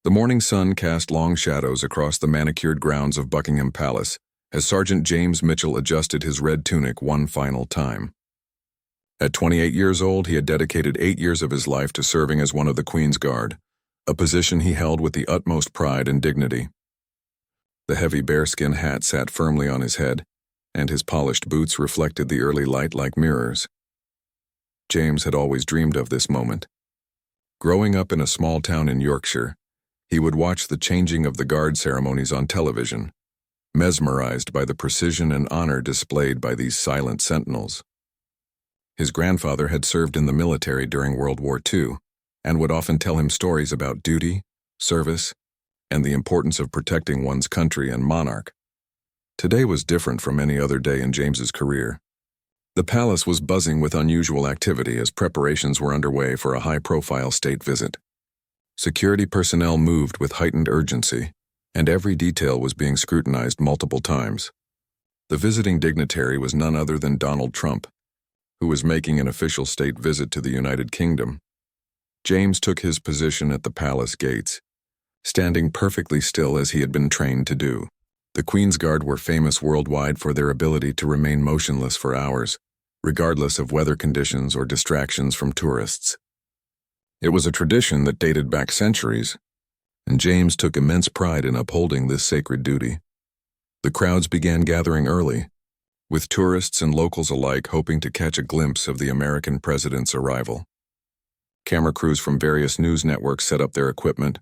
The morning sun cast long shadows across the manicured grounds of Buckingham Palace as Sergeant James Mitchell adjusted his red tunic one final time. At 28 years old, he had dedicated 8 years of his life to serving as one of the Queen's Guard, a position he held with the utmost pride and dignity. The heavy bearskin hat sat firmly on his head, and his polished boots reflected the early light like mirrors. James had always dreamed of this moment. Growing up in a small town in Yorkshire, he would watch the changing of the guard ceremonies on television, mesmerized by the precision and honor displayed by these silent sentinels. His grandfather had served in the military during World War II and would often tell him stories about duty, service, and the importance of protecting one's country and monarch. Today was different from any other day in James's career. The palace was buzzing with unusual activity as preparations were underway for a high-profile state visit. Security personnel moved with heightened urgency, and every detail was being scrutinized multiple times. The visiting dignitary was none other than Donald Trump, who was making an official state visit to the United Kingdom. James took his position at the palace gates, standing perfectly still as he had been trained to do. The Queen's Guard were famous worldwide for their ability to remain motionless for hours, regardless of weather conditions or distractions from tourists. It was a tradition that dated back centuries, and James took immense pride in upholding this sacred duty. The crowds began gathering early, with tourists and locals alike hoping to catch a glimpse of the American president's arrival. Camera crews from various news networks set up their equipment,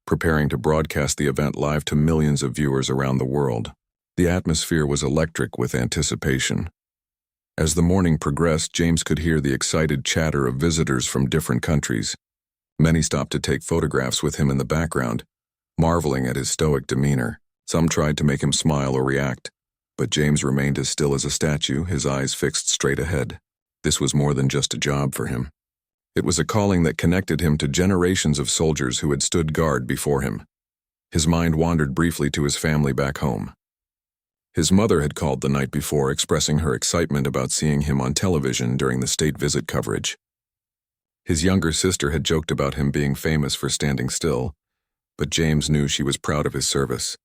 preparing to broadcast the event live to millions of viewers around the world. The atmosphere was electric with anticipation. As the morning progressed, James could hear the excited chatter of visitors from different countries. Many stopped to take photographs with him in the background, marveling at his stoic demeanor. Some tried to make him smile or react, but James remained as still as a statue, his eyes fixed straight ahead. This was more than just a job for him. It was a calling that connected him to generations of soldiers who had stood guard before him. His mind wandered briefly to his family back home. His mother had called the night before, expressing her excitement about seeing him on television during the state visit coverage. His younger sister had joked about him being famous for standing still, but James knew she was proud of his service.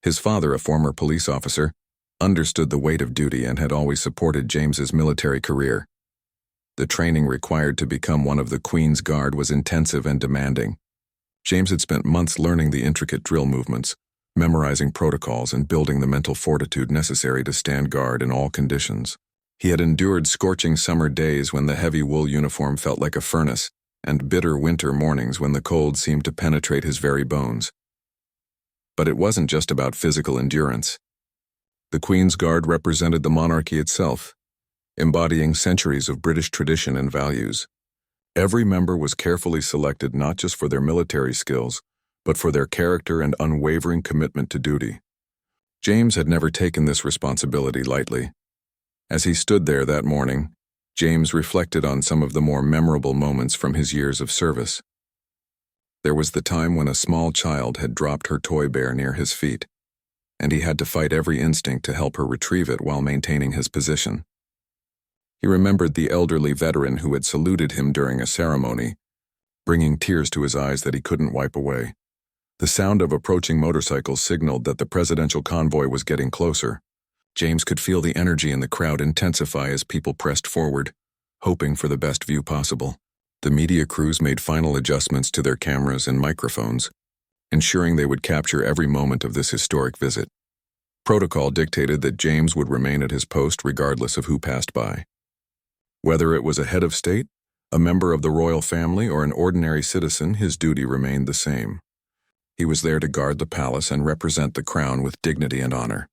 His father, a former police officer, understood the weight of duty and had always supported James's military career. The training required to become one of the Queen's Guard was intensive and demanding. James had spent months learning the intricate drill movements, memorizing protocols, and building the mental fortitude necessary to stand guard in all conditions. He had endured scorching summer days when the heavy wool uniform felt like a furnace, and bitter winter mornings when the cold seemed to penetrate his very bones. But it wasn't just about physical endurance. The Queen's Guard represented the monarchy itself, embodying centuries of British tradition and values. Every member was carefully selected not just for their military skills, but for their character and unwavering commitment to duty. James had never taken this responsibility lightly. As he stood there that morning, James reflected on some of the more memorable moments from his years of service. There was the time when a small child had dropped her toy bear near his feet, and he had to fight every instinct to help her retrieve it while maintaining his position. He remembered the elderly veteran who had saluted him during a ceremony, bringing tears to his eyes that he couldn't wipe away. The sound of approaching motorcycles signaled that the presidential convoy was getting closer. James could feel the energy in the crowd intensify as people pressed forward, hoping for the best view possible. The media crews made final adjustments to their cameras and microphones, ensuring they would capture every moment of this historic visit. Protocol dictated that James would remain at his post regardless of who passed by. Whether it was a head of state, a member of the royal family, or an ordinary citizen, his duty remained the same. He was there to guard the palace and represent the crown with dignity and honor.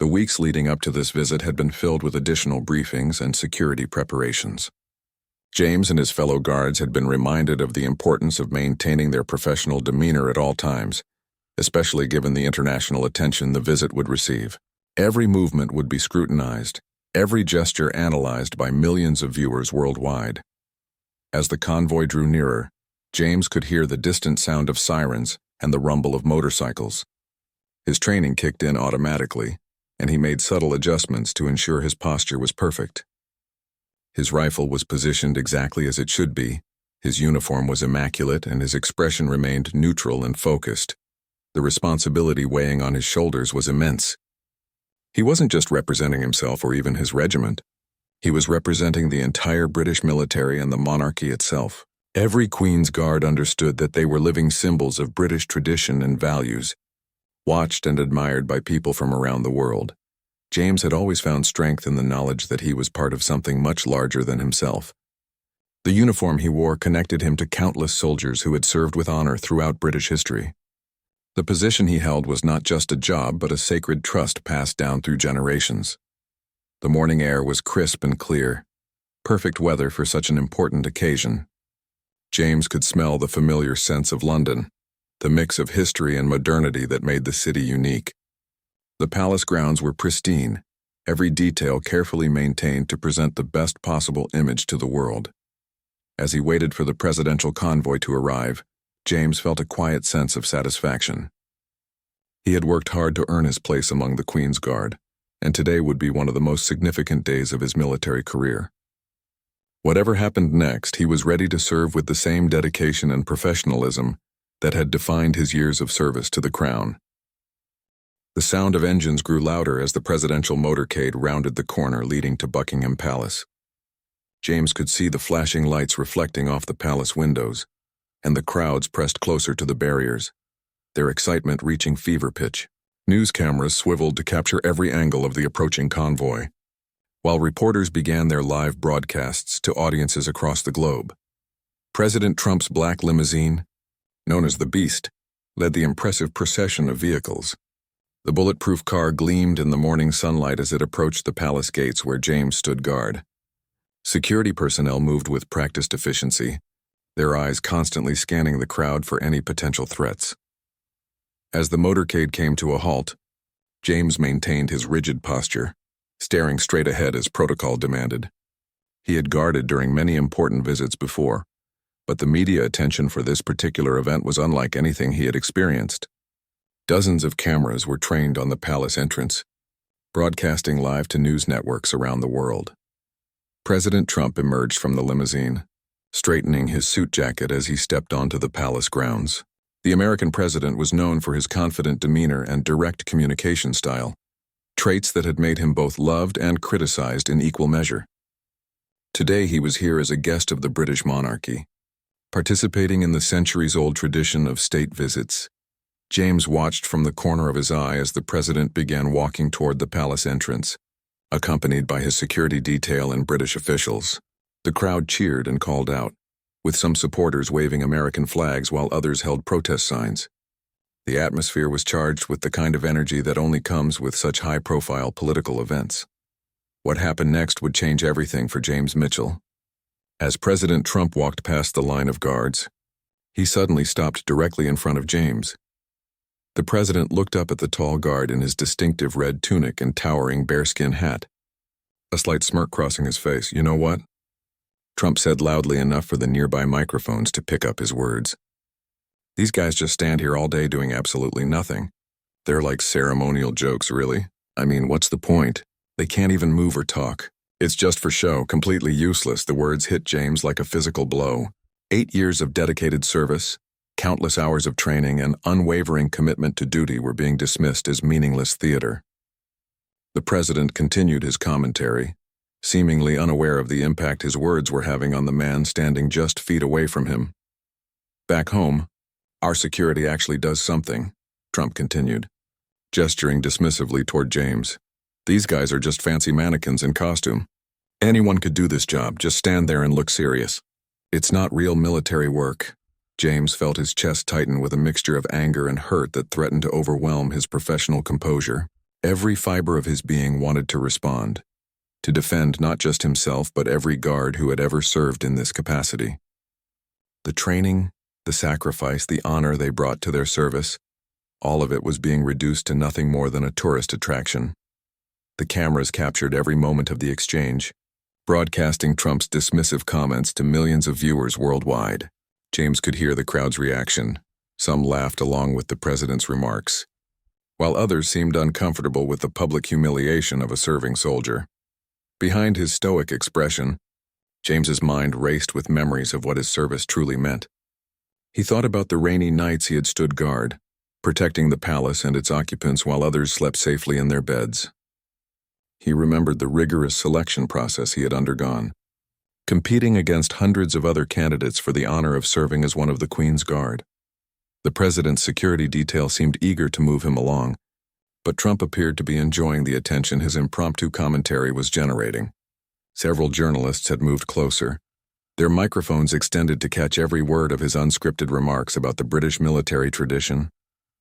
The weeks leading up to this visit had been filled with additional briefings and security preparations. James and his fellow guards had been reminded of the importance of maintaining their professional demeanor at all times, especially given the international attention the visit would receive. Every movement would be scrutinized, every gesture analyzed by millions of viewers worldwide. As the convoy drew nearer, James could hear the distant sound of sirens and the rumble of motorcycles. His training kicked in automatically, and he made subtle adjustments to ensure his posture was perfect. His rifle was positioned exactly as it should be, His uniform was immaculate and his expression remained neutral and focused. The responsibility weighing on his shoulders was immense. He wasn't just representing himself or even his regiment. He was representing the entire British military and the monarchy itself. Every Queen's Guard understood that they were living symbols of British tradition and values, watched and admired by people from around the world. James had always found strength in the knowledge that he was part of something much larger than himself. The uniform he wore connected him to countless soldiers who had served with honor throughout British history. The position he held was not just a job but a sacred trust passed down through generations. The morning air was crisp and clear, perfect weather for such an important occasion. James could smell the familiar sense of London, the mix of history and modernity that made the city unique. The palace grounds were pristine, every detail carefully maintained to present the best possible image to the world. As he waited for the presidential convoy to arrive, James felt a quiet sense of satisfaction. He had worked hard to earn his place among the Queen's Guard, and today would be one of the most significant days of his military career. Whatever happened next, he was ready to serve with the same dedication and professionalism that had defined his years of service to the crown. The sound of engines grew louder as the presidential motorcade rounded the corner leading to Buckingham Palace. James could see the flashing lights reflecting off the palace windows, and the crowds pressed closer to the barriers, their excitement reaching fever pitch. News cameras swiveled to capture every angle of the approaching convoy, while reporters began their live broadcasts to audiences across the globe. President Trump's black limousine, known as the Beast, led the impressive procession of vehicles. The bulletproof car gleamed in the morning sunlight as it approached the palace gates where James stood guard. Security personnel moved with practiced efficiency, their eyes constantly scanning the crowd for any potential threats. As the motorcade came to a halt, James maintained his rigid posture, staring straight ahead as protocol demanded. He had guarded during many important visits before, but the media attention for this particular event was unlike anything he had experienced. Dozens of cameras were trained on the palace entrance, broadcasting live to news networks around the world. President Trump emerged from the limousine, straightening his suit jacket as he stepped onto the palace grounds. The American president was known for his confident demeanor and direct communication style, traits that had made him both loved and criticized in equal measure. Today he was here as a guest of the British monarchy, participating in the centuries-old tradition of state visits. James watched from the corner of his eye as the president began walking toward the palace entrance, accompanied by his security detail and British officials. The crowd cheered and called out, with some supporters waving American flags while others held protest signs. The atmosphere was charged with the kind of energy that only comes with such high-profile political events. What happened next would change everything for James Mitchell. As President Trump walked past the line of guards, he suddenly stopped directly in front of James. The president looked up at the tall guard in his distinctive red tunic and towering bearskin hat, a slight smirk crossing his face. "You know what?" Trump said loudly enough for the nearby microphones to pick up his words. "These guys just stand here all day doing absolutely nothing. They're like ceremonial jokes, really. I mean, what's the point? They can't even move or talk. It's just for show, completely useless." The words hit James like a physical blow. 8 years of dedicated service, countless hours of training, and unwavering commitment to duty were being dismissed as meaningless theater. The president continued his commentary, seemingly unaware of the impact his words were having on the man standing just feet away from him. "Back home, our security actually does something," Trump continued, gesturing dismissively toward James. "These guys are just fancy mannequins in costume. Anyone could do this job, just stand there and look serious. It's not real military work." James felt his chest tighten with a mixture of anger and hurt that threatened to overwhelm his professional composure. Every fiber of his being wanted to respond, to defend not just himself but every guard who had ever served in this capacity. The training, the sacrifice, the honor they brought to their service, all of it was being reduced to nothing more than a tourist attraction. The cameras captured every moment of the exchange, broadcasting Trump's dismissive comments to millions of viewers worldwide. James could hear the crowd's reaction. Some laughed along with the president's remarks, while others seemed uncomfortable with the public humiliation of a serving soldier. Behind his stoic expression, James's mind raced with memories of what his service truly meant. He thought about the rainy nights he had stood guard, protecting the palace and its occupants while others slept safely in their beds. He remembered the rigorous selection process he had undergone, competing against hundreds of other candidates for the honor of serving as one of the Queen's Guard. The president's security detail seemed eager to move him along, but Trump appeared to be enjoying the attention his impromptu commentary was generating. Several journalists had moved closer, their microphones extended to catch every word of his unscripted remarks about the British military tradition.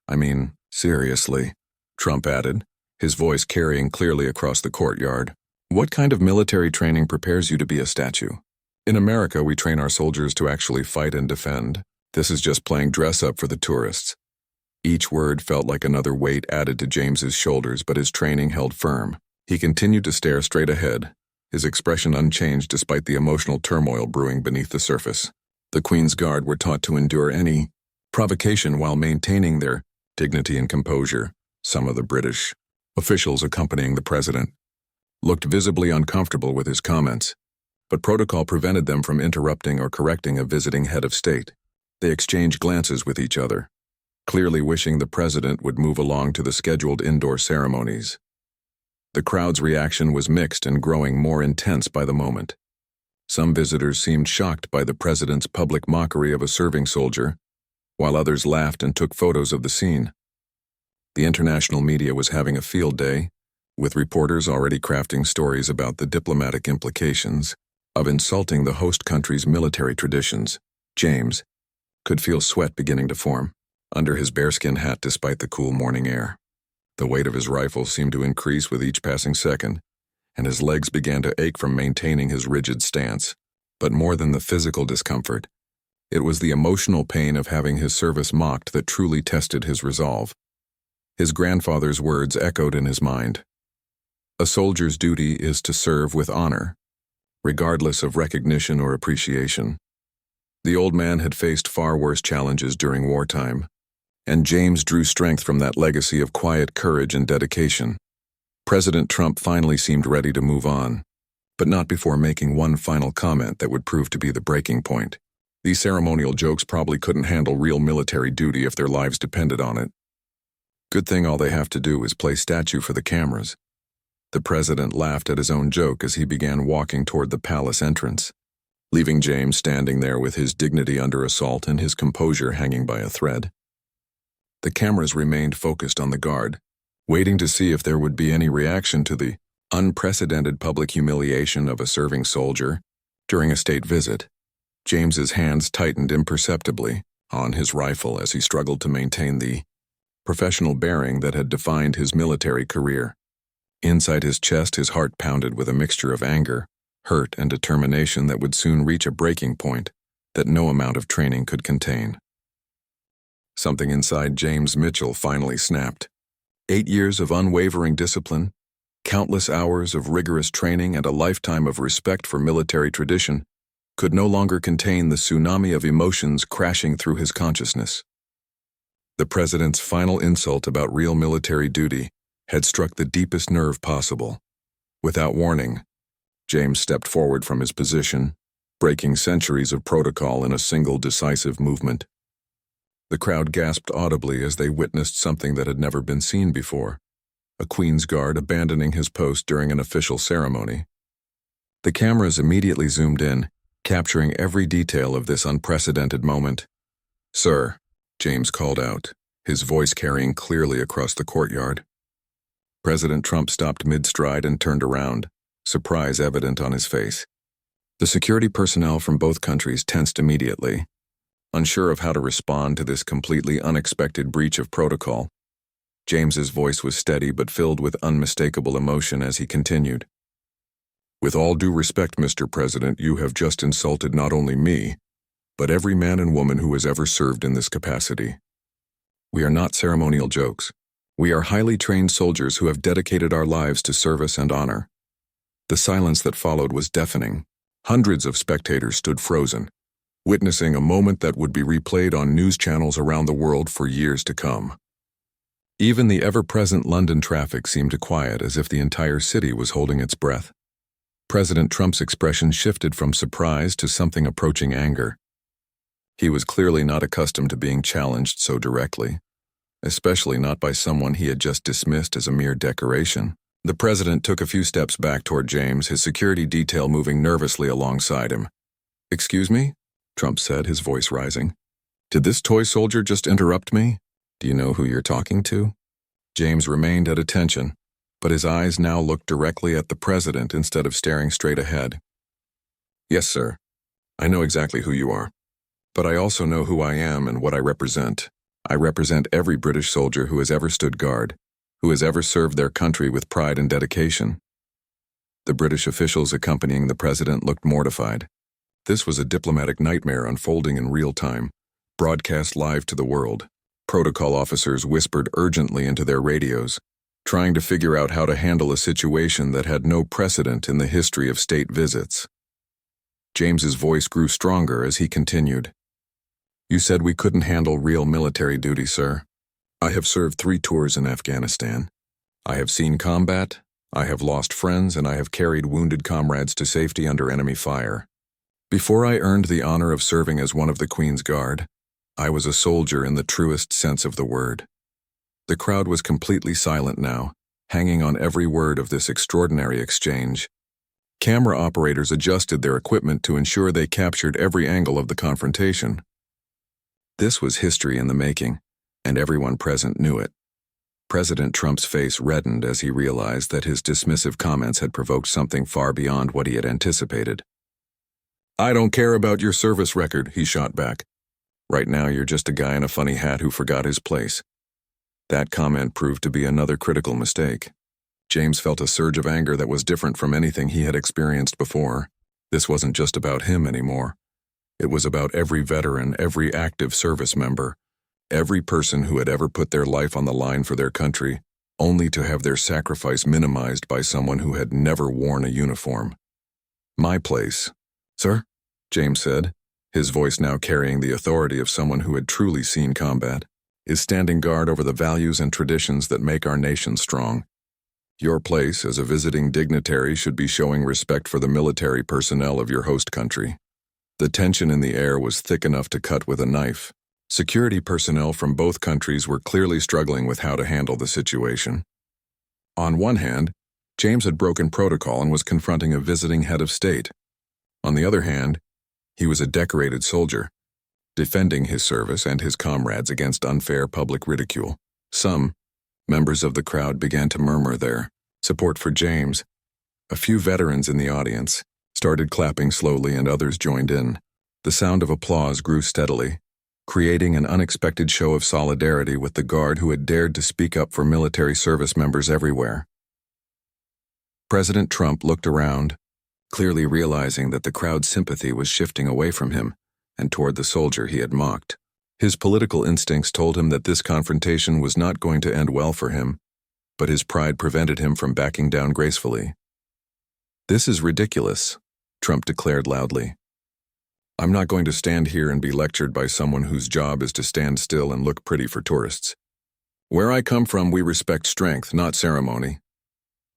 "I mean, seriously," Trump added, his voice carrying clearly across the courtyard. "What kind of military training prepares you to be a statue? In America, we train our soldiers to actually fight and defend. This is just playing dress-up for the tourists." Each word felt like another weight added to James's shoulders, but his training held firm. He continued to stare straight ahead, his expression unchanged despite the emotional turmoil brewing beneath the surface. The Queen's Guard were taught to endure any provocation while maintaining their dignity and composure. Some of the British officials accompanying the president looked visibly uncomfortable with his comments, but protocol prevented them from interrupting or correcting a visiting head of state. They exchanged glances with each other, clearly wishing the president would move along to the scheduled indoor ceremonies. The crowd's reaction was mixed and growing more intense by the moment. Some visitors seemed shocked by the president's public mockery of a serving soldier, while others laughed and took photos of the scene. The international media was having a field day, with reporters already crafting stories about the diplomatic implications of insulting the host country's military traditions. James could feel sweat beginning to form under his bearskin hat despite the cool morning air. The weight of his rifle seemed to increase with each passing second, and his legs began to ache from maintaining his rigid stance. But more than the physical discomfort, it was the emotional pain of having his service mocked that truly tested his resolve. His grandfather's words echoed in his mind. "A soldier's duty is to serve with honor, regardless of recognition or appreciation." The old man had faced far worse challenges during wartime, and James drew strength from that legacy of quiet courage and dedication. President Trump finally seemed ready to move on, but not before making one final comment that would prove to be the breaking point. These ceremonial jokes probably couldn't handle real military duty if their lives depended on it. Good thing all they have to do is play statue for the cameras. The president laughed at his own joke as he began walking toward the palace entrance, leaving James standing there with his dignity under assault and his composure hanging by a thread. The cameras remained focused on the guard, waiting to see if there would be any reaction to the unprecedented public humiliation of a serving soldier during a state visit. James's hands tightened imperceptibly on his rifle as he struggled to maintain the professional bearing that had defined his military career. Inside his chest, his heart pounded with a mixture of anger, hurt, and determination that would soon reach a breaking point that no amount of training could contain. Something inside James Mitchell finally snapped. 8 years of unwavering discipline, countless hours of rigorous training, and a lifetime of respect for military tradition could no longer contain the tsunami of emotions crashing through his consciousness. The president's final insult about real military duty had struck the deepest nerve possible. Without warning, James stepped forward from his position, breaking centuries of protocol in a single decisive movement. The crowd gasped audibly as they witnessed something that had never been seen before: a Queen's Guard abandoning his post during an official ceremony. The cameras immediately zoomed in, capturing every detail of this unprecedented moment. "Sir," James called out, his voice carrying clearly across the courtyard. President Trump stopped mid-stride and turned around, surprise evident on his face. The security personnel from both countries tensed immediately, unsure of how to respond to this completely unexpected breach of protocol. James's voice was steady but filled with unmistakable emotion as he continued. "With all due respect, Mr. President, you have just insulted not only me, but every man and woman who has ever served in this capacity. We are not ceremonial jokes. We are highly trained soldiers who have dedicated our lives to service and honor." The silence that followed was deafening. Hundreds of spectators stood frozen, witnessing a moment that would be replayed on news channels around the world for years to come. Even the ever-present London traffic seemed to quiet, as if the entire city was holding its breath. President Trump's expression shifted from surprise to something approaching anger. He was clearly not accustomed to being challenged so directly, especially not by someone he had just dismissed as a mere decoration. The president took a few steps back toward James, his security detail moving nervously alongside him. "Excuse me?" Trump said, his voice rising. "Did this toy soldier just interrupt me? Do you know who you're talking to?" James remained at attention, but his eyes now looked directly at the president instead of staring straight ahead. "Yes, sir. I know exactly who you are. But I also know who I am and what I represent. I represent every British soldier who has ever stood guard, who has ever served their country with pride and dedication." The British officials accompanying the president looked mortified. This was a diplomatic nightmare unfolding in real time, broadcast live to the world. Protocol officers whispered urgently into their radios, trying to figure out how to handle a situation that had no precedent in the history of state visits. James's voice grew stronger as he continued. "You said we couldn't handle real military duty, sir. I have served 3 tours in Afghanistan. I have seen combat, I have lost friends, and I have carried wounded comrades to safety under enemy fire. Before I earned the honor of serving as one of the Queen's Guard, I was a soldier in the truest sense of the word." The crowd was completely silent now, hanging on every word of this extraordinary exchange. Camera operators adjusted their equipment to ensure they captured every angle of the confrontation. This was history in the making, and everyone present knew it. President Trump's face reddened as he realized that his dismissive comments had provoked something far beyond what he had anticipated. "I don't care about your service record," he shot back. "Right now you're just a guy in a funny hat who forgot his place." That comment proved to be another critical mistake. James felt a surge of anger that was different from anything he had experienced before. This wasn't just about him anymore. It was about every veteran, every active service member, every person who had ever put their life on the line for their country, only to have their sacrifice minimized by someone who had never worn a uniform. "My place, sir," James said, his voice now carrying the authority of someone who had truly seen combat, "is standing guard over the values and traditions that make our nation strong. Your place as a visiting dignitary should be showing respect for the military personnel of your host country." The tension in the air was thick enough to cut with a knife. Security personnel from both countries were clearly struggling with how to handle the situation. On one hand, James had broken protocol and was confronting a visiting head of state. On the other hand, he was a decorated soldier, defending his service and his comrades against unfair public ridicule. Some members of the crowd began to murmur their support for James. A few veterans in the audience started clapping slowly, and others joined in. The sound of applause grew steadily, creating an unexpected show of solidarity with the Guard who had dared to speak up for military service members everywhere. President Trump looked around, clearly realizing that the crowd's sympathy was shifting away from him and toward the soldier he had mocked. His political instincts told him that this confrontation was not going to end well for him, but his pride prevented him from backing down gracefully. "This is ridiculous," Trump declared loudly. "I'm not going to stand here and be lectured by someone whose job is to stand still and look pretty for tourists. Where I come from, we respect strength, not ceremony."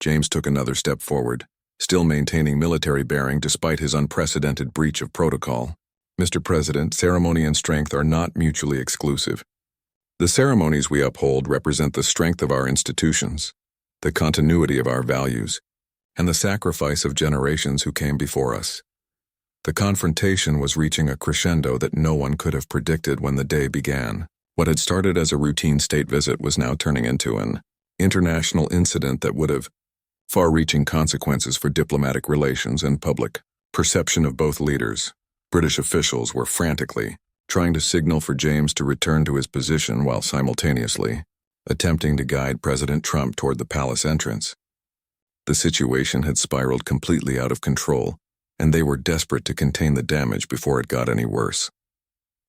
James took another step forward, still maintaining military bearing despite his unprecedented breach of protocol. "Mr. President, ceremony and strength are not mutually exclusive. The ceremonies we uphold represent the strength of our institutions, the continuity of our values, and the sacrifice of generations who came before us." The confrontation was reaching a crescendo that no one could have predicted when the day began. What had started as a routine state visit was now turning into an international incident that would have far-reaching consequences for diplomatic relations and public perception of both leaders. British officials were frantically trying to signal for James to return to his position while simultaneously attempting to guide President Trump toward the palace entrance. The situation had spiraled completely out of control, and they were desperate to contain the damage before it got any worse.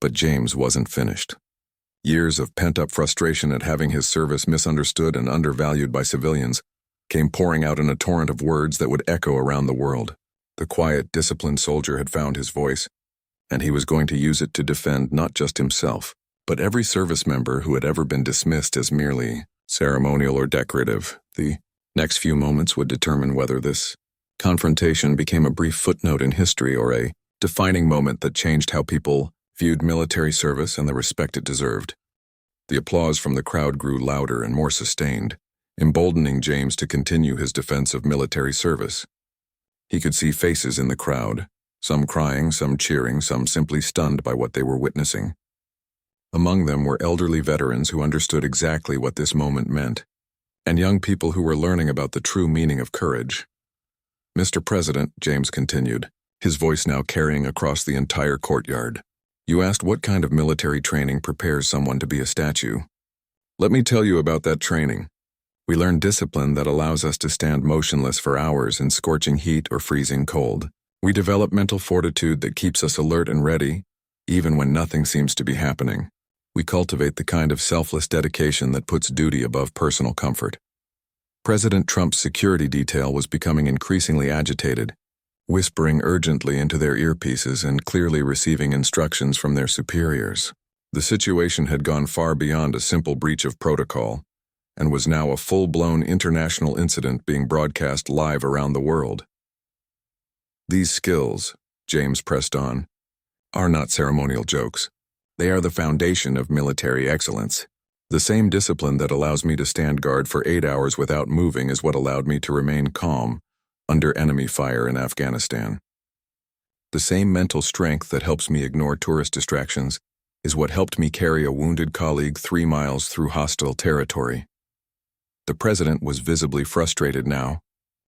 But James wasn't finished. Years of pent-up frustration at having his service misunderstood and undervalued by civilians came pouring out in a torrent of words that would echo around the world. The quiet, disciplined soldier had found his voice, and he was going to use it to defend not just himself, but every service member who had ever been dismissed as merely ceremonial or decorative. The next few moments would determine whether this Confrontation became a brief footnote in history or a defining moment that changed how people viewed military service and the respect it deserved. The applause from the crowd grew louder and more sustained, emboldening James to continue his defense of military service. He could see faces in the crowd, some crying, some cheering, some simply stunned by what they were witnessing. Among them were elderly veterans who understood exactly what this moment meant, and young people who were learning about the true meaning of courage. "Mr. President," James continued, his voice now carrying across the entire courtyard, "you asked what kind of military training prepares someone to be a statue. Let me tell you about that training. We learn discipline that allows us to stand motionless for hours in scorching heat or freezing cold. We develop mental fortitude that keeps us alert and ready, even when nothing seems to be happening. We cultivate the kind of selfless dedication that puts duty above personal comfort." President Trump's security detail was becoming increasingly agitated, whispering urgently into their earpieces and clearly receiving instructions from their superiors. The situation had gone far beyond a simple breach of protocol, and was now a full-blown international incident being broadcast live around the world. "These skills," James pressed on, "are not ceremonial jokes. They are the foundation of military excellence. The same discipline that allows me to stand guard for 8 hours without moving is what allowed me to remain calm under enemy fire in Afghanistan. The same mental strength that helps me ignore tourist distractions is what helped me carry a wounded colleague 3 miles through hostile territory." The president was visibly frustrated now,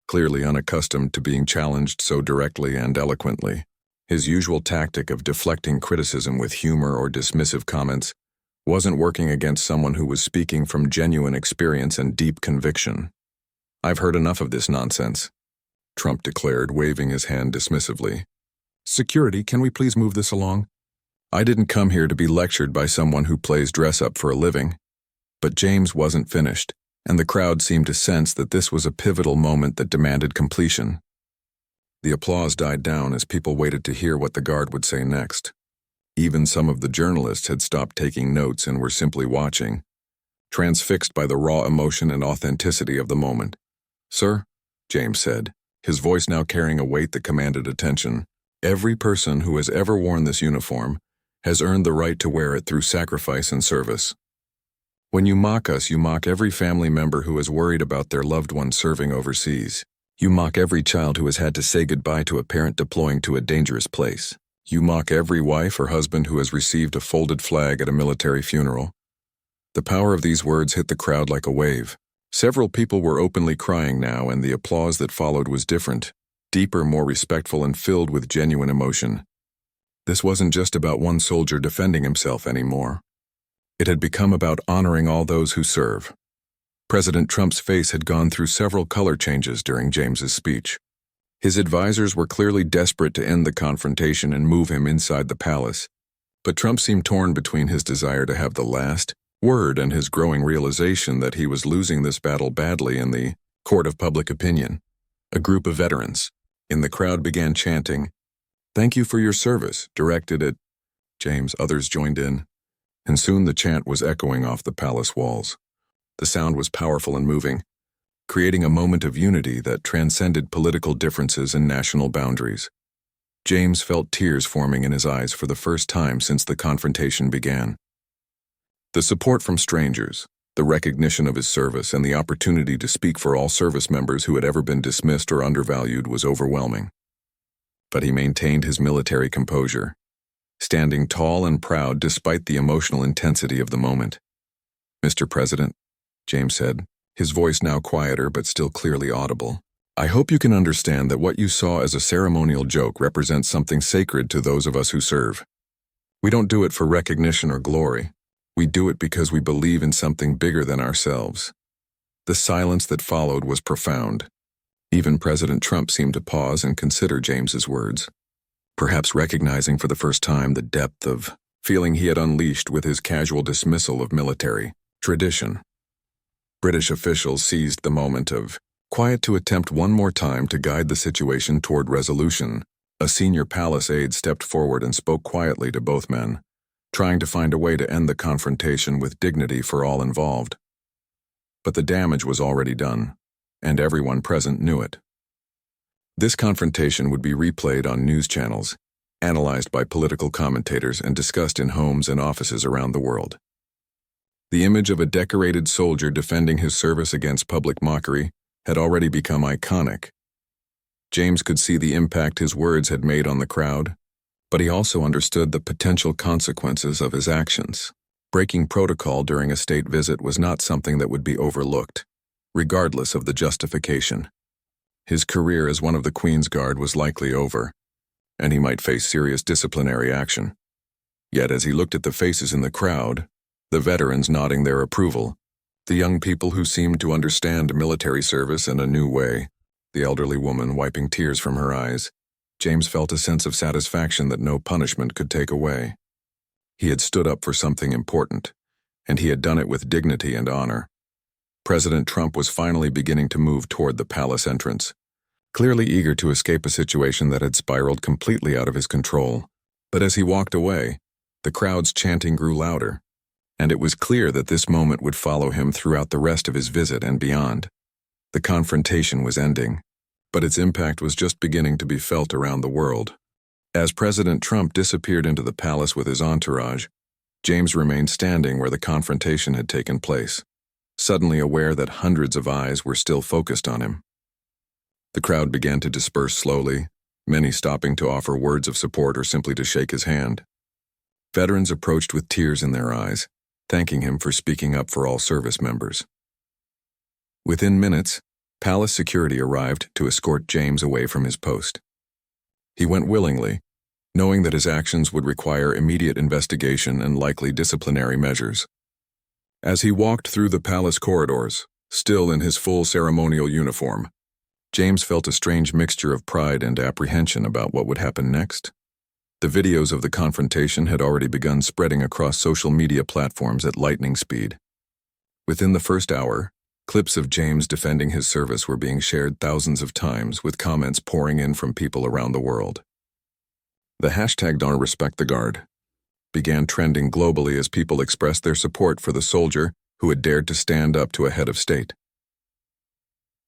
clearly unaccustomed to being challenged so directly and eloquently. His usual tactic of deflecting criticism with humor or dismissive comments wasn't working against someone who was speaking from genuine experience and deep conviction. "I've heard enough of this nonsense," Trump declared, waving his hand dismissively. "Security, can we please move this along? I didn't come here to be lectured by someone who plays dress-up for a living." But James wasn't finished, and the crowd seemed to sense that this was a pivotal moment that demanded completion. The applause died down as people waited to hear what the guard would say next. Even some of the journalists had stopped taking notes and were simply watching, transfixed by the raw emotion and authenticity of the moment. "Sir," James said, his voice now carrying a weight that commanded attention, "every person who has ever worn this uniform has earned the right to wear it through sacrifice and service. When you mock us, you mock every family member who is worried about their loved one serving overseas. You mock every child who has had to say goodbye to a parent deploying to a dangerous place. You mock every wife or husband who has received a folded flag at a military funeral." The power of these words hit the crowd like a wave. Several people were openly crying now, and the applause that followed was different, deeper, more respectful, and filled with genuine emotion. This wasn't just about one soldier defending himself anymore. It had become about honoring all those who serve. President Trump's face had gone through several color changes during James's speech. His advisors were clearly desperate to end the confrontation and move him inside the palace, but Trump seemed torn between his desire to have the last word and his growing realization that he was losing this battle badly in the court of public opinion. A group of veterans in the crowd began chanting, "Thank you for your service," directed at James. Others joined in, and soon the chant was echoing off the palace walls. The sound was powerful and moving, creating a moment of unity that transcended political differences and national boundaries. James felt tears forming in his eyes for the first time since the confrontation began. The support from strangers, the recognition of his service, and the opportunity to speak for all service members who had ever been dismissed or undervalued was overwhelming. But he maintained his military composure, standing tall and proud despite the emotional intensity of the moment. "Mr. President," James said, his voice now quieter but still clearly audible, "I hope you can understand that what you saw as a ceremonial joke represents something sacred to those of us who serve. We don't do it for recognition or glory. We do it because we believe in something bigger than ourselves." The silence that followed was profound. Even President Trump seemed to pause and consider James's words, perhaps recognizing for the first time the depth of feeling he had unleashed with his casual dismissal of military tradition. British officials seized the moment of quiet to attempt one more time to guide the situation toward resolution. A senior palace aide stepped forward and spoke quietly to both men, trying to find a way to end the confrontation with dignity for all involved. But the damage was already done, and everyone present knew it. This confrontation would be replayed on news channels, analyzed by political commentators, and discussed in homes and offices around the world. The image of a decorated soldier defending his service against public mockery had already become iconic. James could see the impact his words had made on the crowd, but he also understood the potential consequences of his actions. Breaking protocol during a state visit was not something that would be overlooked, regardless of the justification. His career as one of the Queen's Guard was likely over, and he might face serious disciplinary action. Yet as he looked at the faces in the crowd, the veterans nodding their approval, the young people who seemed to understand military service in a new way, the elderly woman wiping tears from her eyes, James felt a sense of satisfaction that no punishment could take away. He had stood up for something important, and he had done it with dignity and honor. President Trump was finally beginning to move toward the palace entrance, clearly eager to escape a situation that had spiraled completely out of his control. But as he walked away, the crowd's chanting grew louder, and it was clear that this moment would follow him throughout the rest of his visit and beyond. The confrontation was ending, but its impact was just beginning to be felt around the world. As President Trump disappeared into the palace with his entourage, James remained standing where the confrontation had taken place, suddenly aware that hundreds of eyes were still focused on him. The crowd began to disperse slowly, many stopping to offer words of support or simply to shake his hand. Veterans approached with tears in their eyes, thanking him for speaking up for all service members. Within minutes, palace security arrived to escort James away from his post. He went willingly, knowing that his actions would require immediate investigation and likely disciplinary measures. As he walked through the palace corridors, still in his full ceremonial uniform, James felt a strange mixture of pride and apprehension about what would happen next. The videos of the confrontation had already begun spreading across social media platforms at lightning speed. Within the first hour, clips of James defending his service were being shared thousands of times, with comments pouring in from people around the world. The hashtag #Don'tRespectTheGuard began trending globally as people expressed their support for the soldier who had dared to stand up to a head of state.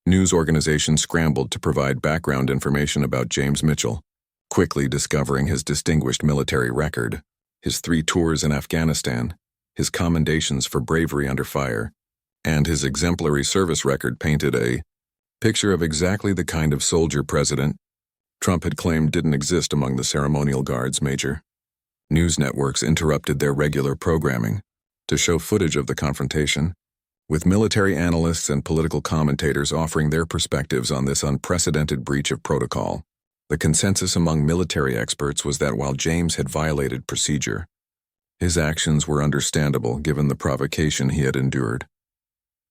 News organizations scrambled to provide background information about James Mitchell, quickly discovering his distinguished military record, his 3 tours in Afghanistan, his commendations for bravery under fire, and his exemplary service record painted a picture of exactly the kind of soldier President Trump had claimed didn't exist among the Ceremonial Guard's major. News networks interrupted their regular programming to show footage of the confrontation, with military analysts and political commentators offering their perspectives on this unprecedented breach of protocol. The consensus among military experts was that while James had violated procedure, his actions were understandable given the provocation he had endured.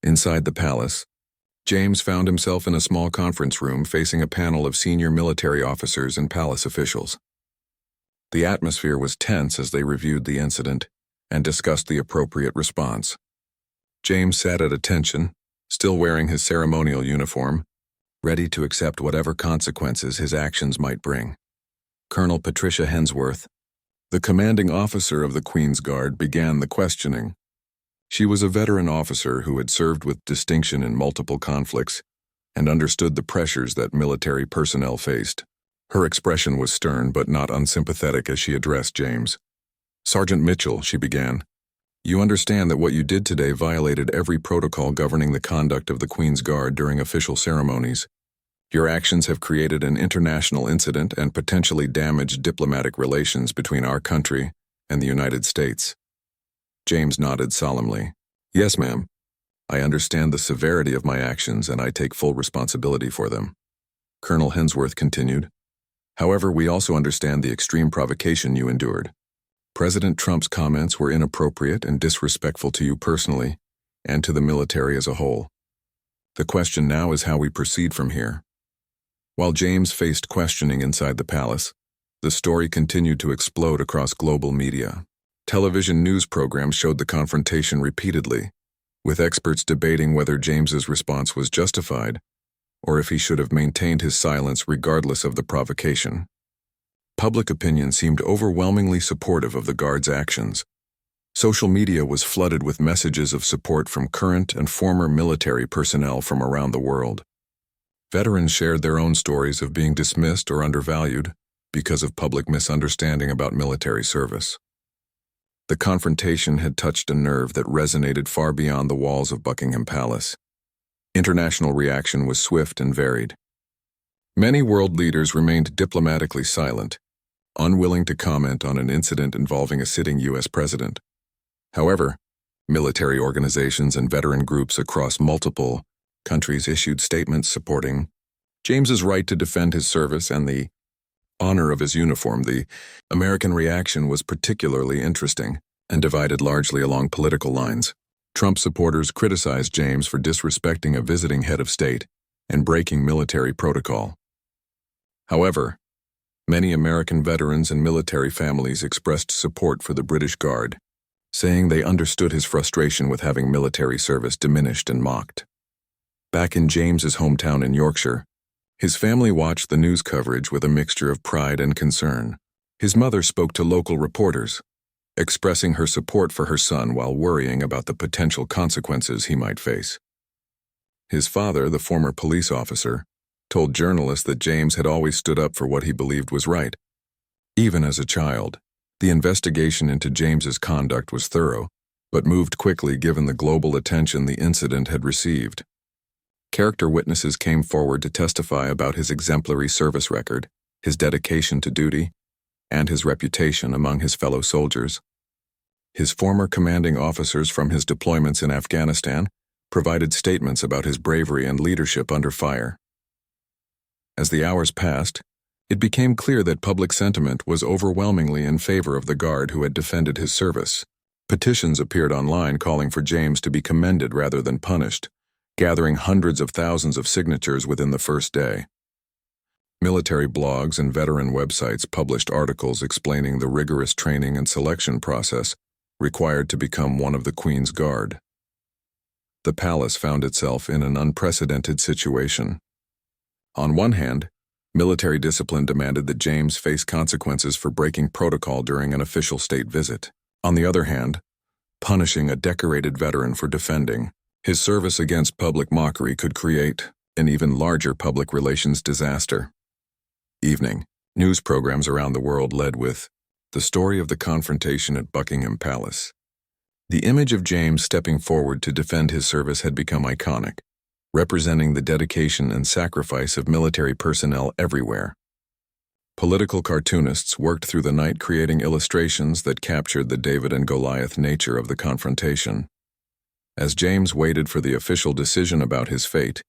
Inside the palace, James found himself in a small conference room facing a panel of senior military officers and palace officials. The atmosphere was tense as they reviewed the incident and discussed the appropriate response. James sat at attention, still wearing his ceremonial uniform, ready to accept whatever consequences his actions might bring. Colonel Patricia Hensworth, the commanding officer of the Queen's Guard, began the questioning. She was a veteran officer who had served with distinction in multiple conflicts and understood the pressures that military personnel faced. Her expression was stern but not unsympathetic as she addressed James. "Sergeant Mitchell," she began, "you understand that what you did today violated every protocol governing the conduct of the Queen's Guard during official ceremonies. Your actions have created an international incident and potentially damaged diplomatic relations between our country and the United States." James nodded solemnly. "Yes, ma'am. I understand the severity of my actions and I take full responsibility for them." Colonel Hensworth continued, "However, we also understand the extreme provocation you endured. President Trump's comments were inappropriate and disrespectful to you personally and to the military as a whole. The question now is how we proceed from here." While James faced questioning inside the palace, the story continued to explode across global media. Television news programs showed the confrontation repeatedly, with experts debating whether James's response was justified or if he should have maintained his silence regardless of the provocation. Public opinion seemed overwhelmingly supportive of the Guard's actions. Social media was flooded with messages of support from current and former military personnel from around the world. Veterans shared their own stories of being dismissed or undervalued because of public misunderstanding about military service. The confrontation had touched a nerve that resonated far beyond the walls of Buckingham Palace. International reaction was swift and varied. Many world leaders remained diplomatically silent, unwilling to comment on an incident involving a sitting U.S. president. However, military organizations and veteran groups across multiple countries issued statements supporting James's right to defend his service and the honor of his uniform. The American reaction was particularly interesting and divided largely along political lines. Trump supporters criticized James for disrespecting a visiting head of state and breaking military protocol. However, many American veterans and military families expressed support for the British Guard, saying they understood his frustration with having military service diminished and mocked. Back in James's hometown in Yorkshire, his family watched the news coverage with a mixture of pride and concern. His mother spoke to local reporters, expressing her support for her son while worrying about the potential consequences he might face. His father, the former police officer, told journalists that James had always stood up for what he believed was right. Even as a child, the investigation into James's conduct was thorough, but moved quickly given the global attention the incident had received. Character witnesses came forward to testify about his exemplary service record, his dedication to duty, and his reputation among his fellow soldiers. His former commanding officers from his deployments in Afghanistan provided statements about his bravery and leadership under fire. As the hours passed, it became clear that public sentiment was overwhelmingly in favor of the Guard who had defended his service. Petitions appeared online calling for James to be commended rather than punished, gathering hundreds of thousands of signatures within the first day. Military blogs and veteran websites published articles explaining the rigorous training and selection process required to become one of the Queen's Guard. The palace found itself in an unprecedented situation. On one hand, military discipline demanded that James face consequences for breaking protocol during an official state visit. On the other hand, punishing a decorated veteran for defending his service against public mockery could create an even larger public relations disaster. Evening, news programs around the world led with the story of the confrontation at Buckingham Palace. The image of James stepping forward to defend his service had become iconic, representing the dedication and sacrifice of military personnel everywhere. Political cartoonists worked through the night creating illustrations that captured the David and Goliath nature of the confrontation. As James waited for the official decision about his fate,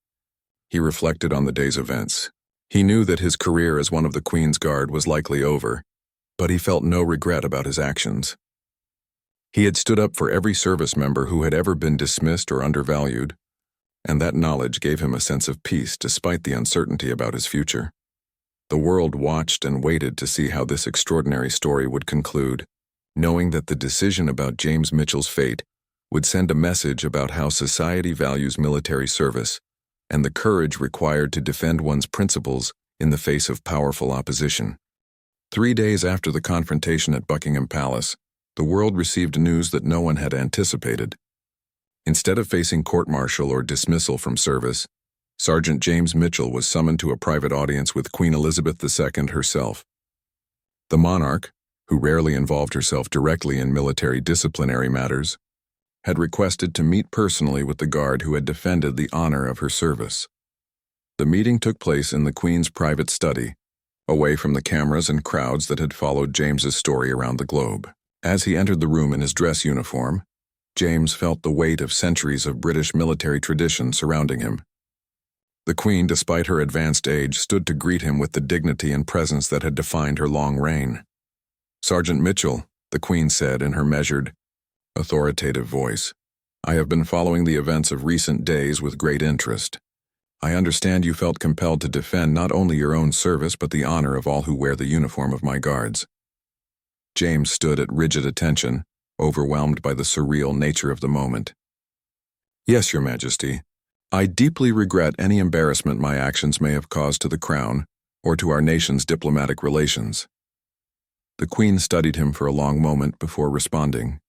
he reflected on the day's events. He knew that his career as one of the Queen's Guard was likely over, but he felt no regret about his actions. He had stood up for every service member who had ever been dismissed or undervalued, and that knowledge gave him a sense of peace despite the uncertainty about his future. The world watched and waited to see how this extraordinary story would conclude, knowing that the decision about James Mitchell's fate would send a message about how society values military service and the courage required to defend one's principles in the face of powerful opposition. 3 days after the confrontation at Buckingham Palace, the world received news that no one had anticipated. Instead of facing court-martial or dismissal from service, Sergeant James Mitchell was summoned to a private audience with Queen Elizabeth II herself. The monarch, who rarely involved herself directly in military disciplinary matters, had requested to meet personally with the Guard who had defended the honor of her service. The meeting took place in the Queen's private study, away from the cameras and crowds that had followed James's story around the globe. As he entered the room in his dress uniform, James felt the weight of centuries of British military tradition surrounding him. The Queen, despite her advanced age, stood to greet him with the dignity and presence that had defined her long reign. "Sergeant Mitchell," the Queen said in her measured, authoritative voice, "I have been following the events of recent days with great interest. I understand you felt compelled to defend not only your own service but the honor of all who wear the uniform of my guards." James stood at rigid attention, overwhelmed by the surreal nature of the moment. "Yes, Your Majesty. I deeply regret any embarrassment my actions may have caused to the Crown or to our nation's diplomatic relations." The Queen studied him for a long moment before responding.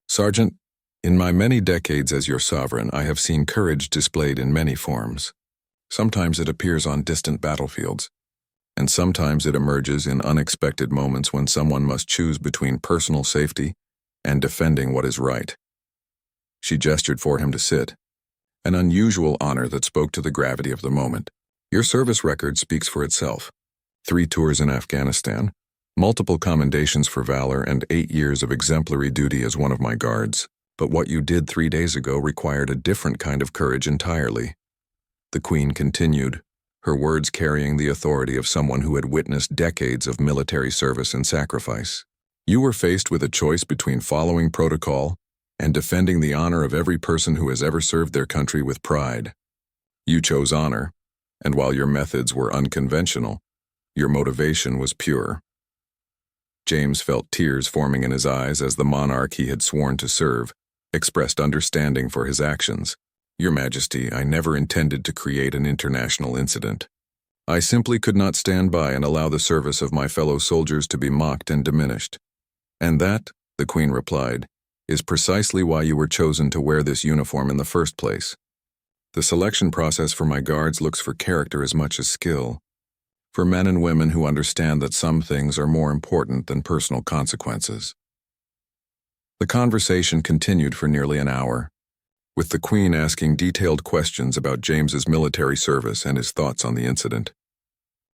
"Sergeant, in my many decades as your sovereign, I have seen courage displayed in many forms. Sometimes it appears on distant battlefields, and sometimes it emerges in unexpected moments when someone must choose between personal safety and defending what is right. She gestured for him to sit, an unusual honor that spoke to the gravity of the moment. Your service record speaks for itself. 3 tours in Afghanistan, multiple commendations for valor, and 8 years of exemplary duty as one of my guards. But what you did 3 days ago required a different kind of courage entirely. The Queen continued, her words carrying the authority of someone who had witnessed decades of military service and sacrifice. You were faced with a choice between following protocol and defending the honor of every person who has ever served their country with pride. You chose honor, and while your methods were unconventional, your motivation was pure. James felt tears forming in his eyes as the monarch he had sworn to serve expressed understanding for his actions. Your Majesty, I never intended to create an international incident. I simply could not stand by and allow the service of my fellow soldiers to be mocked and diminished. And that, the Queen replied, is precisely why you were chosen to wear this uniform in the first place. The selection process for my guards looks for character as much as skill, for men and women who understand that some things are more important than personal consequences. The conversation continued for nearly an hour, with the Queen asking detailed questions about James's military service and his thoughts on the incident.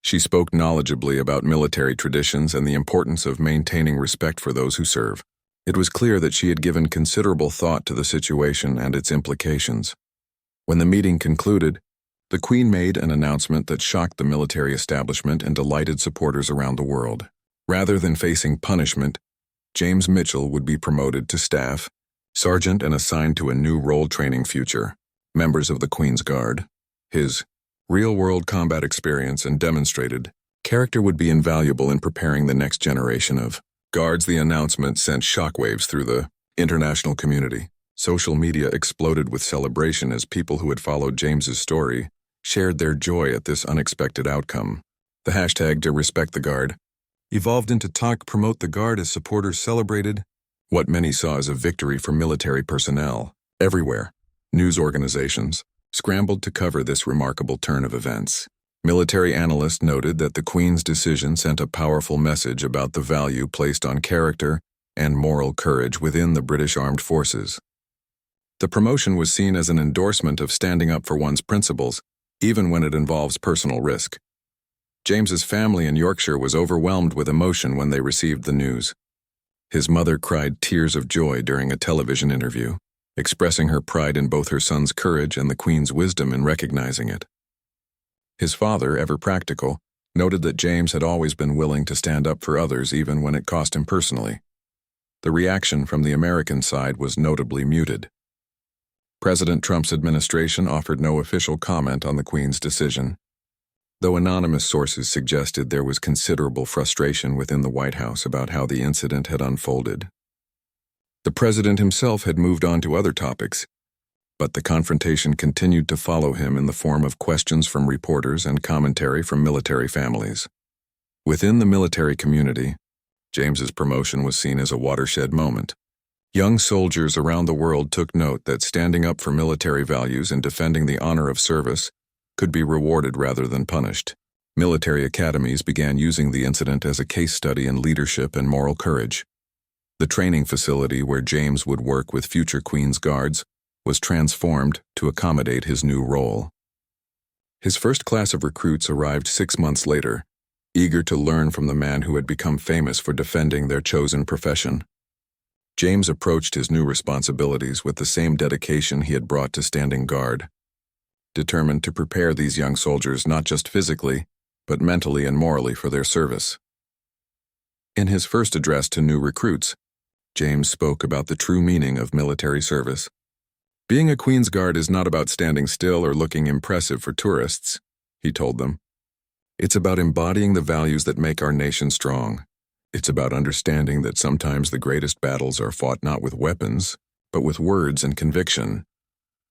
She spoke knowledgeably about military traditions and the importance of maintaining respect for those who serve. It was clear that she had given considerable thought to the situation and its implications. When the meeting concluded, the Queen made an announcement that shocked the military establishment and delighted supporters around the world. Rather than facing punishment, James Mitchell would be promoted to staff sergeant and assigned to a new role training future, members of the Queen's Guard. His real-world combat experience and demonstrated character would be invaluable in preparing the next generation of guards. The announcement sent shockwaves through the international community. Social media exploded with celebration as people who had followed James's story shared their joy at this unexpected outcome. The hashtag to respect the Guard evolved into talk promote the Guard as supporters celebrated what many saw as a victory for military personnel. Everywhere, news organizations scrambled to cover this remarkable turn of events. Military analysts noted that the Queen's decision sent a powerful message about the value placed on character and moral courage within the British Armed Forces. The promotion was seen as an endorsement of standing up for one's principles, even when it involves personal risk. James's family in Yorkshire was overwhelmed with emotion when they received the news. His mother cried tears of joy during a television interview, expressing her pride in both her son's courage and the Queen's wisdom in recognizing it. His father, ever practical, noted that James had always been willing to stand up for others even when it cost him personally. The reaction from the American side was notably muted. President Trump's administration offered no official comment on the Queen's decision, though anonymous sources suggested there was considerable frustration within the White House about how the incident had unfolded. The president himself had moved on to other topics, but the confrontation continued to follow him in the form of questions from reporters and commentary from military families. Within the military community, James's promotion was seen as a watershed moment. Young soldiers around the world took note that standing up for military values and defending the honor of service could be rewarded rather than punished. Military academies began using the incident as a case study in leadership and moral courage. The training facility where James would work with future Queen's Guards was transformed to accommodate his new role. His first class of recruits arrived 6 months later, eager to learn from the man who had become famous for defending their chosen profession. James approached his new responsibilities with the same dedication he had brought to standing guard, determined to prepare these young soldiers not just physically, but mentally and morally for their service. In his first address to new recruits, James spoke about the true meaning of military service. Being a Queen's Guard is not about standing still or looking impressive for tourists, he told them. It's about embodying the values that make our nation strong. It's about understanding that sometimes the greatest battles are fought not with weapons, but with words and conviction.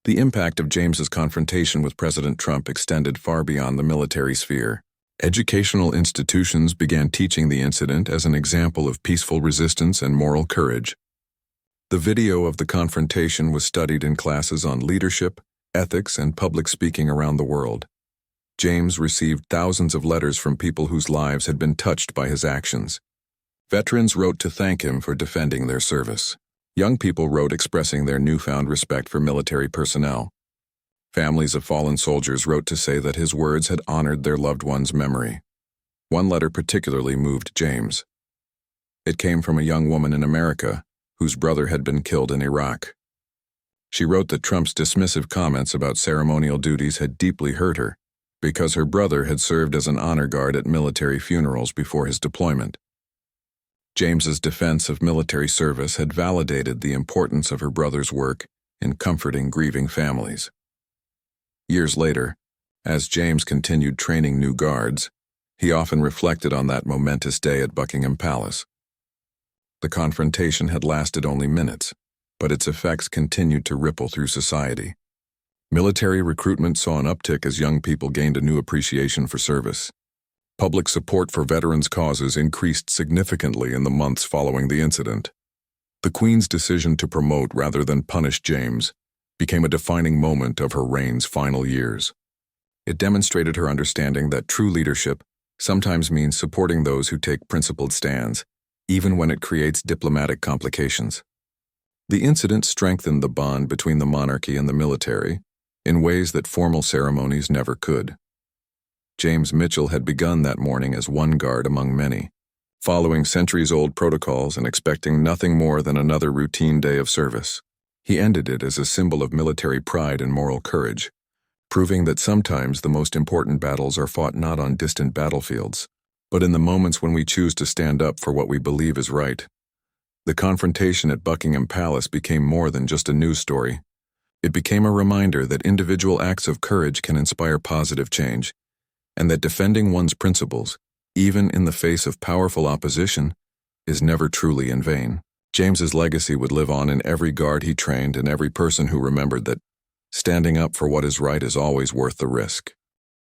The impact of James's confrontation with President Trump extended far beyond the military sphere. Educational institutions began teaching the incident as an example of peaceful resistance and moral courage. The video of the confrontation was studied in classes on leadership, ethics, and public speaking around the world. James received thousands of letters from people whose lives had been touched by his actions. Veterans wrote to thank him for defending their service. Young people wrote expressing their newfound respect for military personnel. Families of fallen soldiers wrote to say that his words had honored their loved one's memory. One letter particularly moved James. It came from a young woman in America whose brother had been killed in Iraq. She wrote that Trump's dismissive comments about ceremonial duties had deeply hurt her, because her brother had served as an honor guard at military funerals before his deployment. James's defense of military service had validated the importance of her brother's work in comforting grieving families. Years later, as James continued training new guards, he often reflected on that momentous day at Buckingham Palace. The confrontation had lasted only minutes, but its effects continued to ripple through society. Military recruitment saw an uptick as young people gained a new appreciation for service. Public support for veterans' causes increased significantly in the months following the incident. The Queen's decision to promote rather than punish James became a defining moment of her reign's final years. It demonstrated her understanding that true leadership sometimes means supporting those who take principled stands, even when it creates diplomatic complications. The incident strengthened the bond between the monarchy and the military in ways that formal ceremonies never could. James Mitchell had begun that morning as one guard among many, following centuries-old protocols and expecting nothing more than another routine day of service. He ended it as a symbol of military pride and moral courage, proving that sometimes the most important battles are fought not on distant battlefields, but in the moments when we choose to stand up for what we believe is right. The confrontation at Buckingham Palace became more than just a news story. It became a reminder that individual acts of courage can inspire positive change, and that defending one's principles, even in the face of powerful opposition, is never truly in vain. James's legacy would live on in every guard he trained and every person who remembered that standing up for what is right is always worth the risk.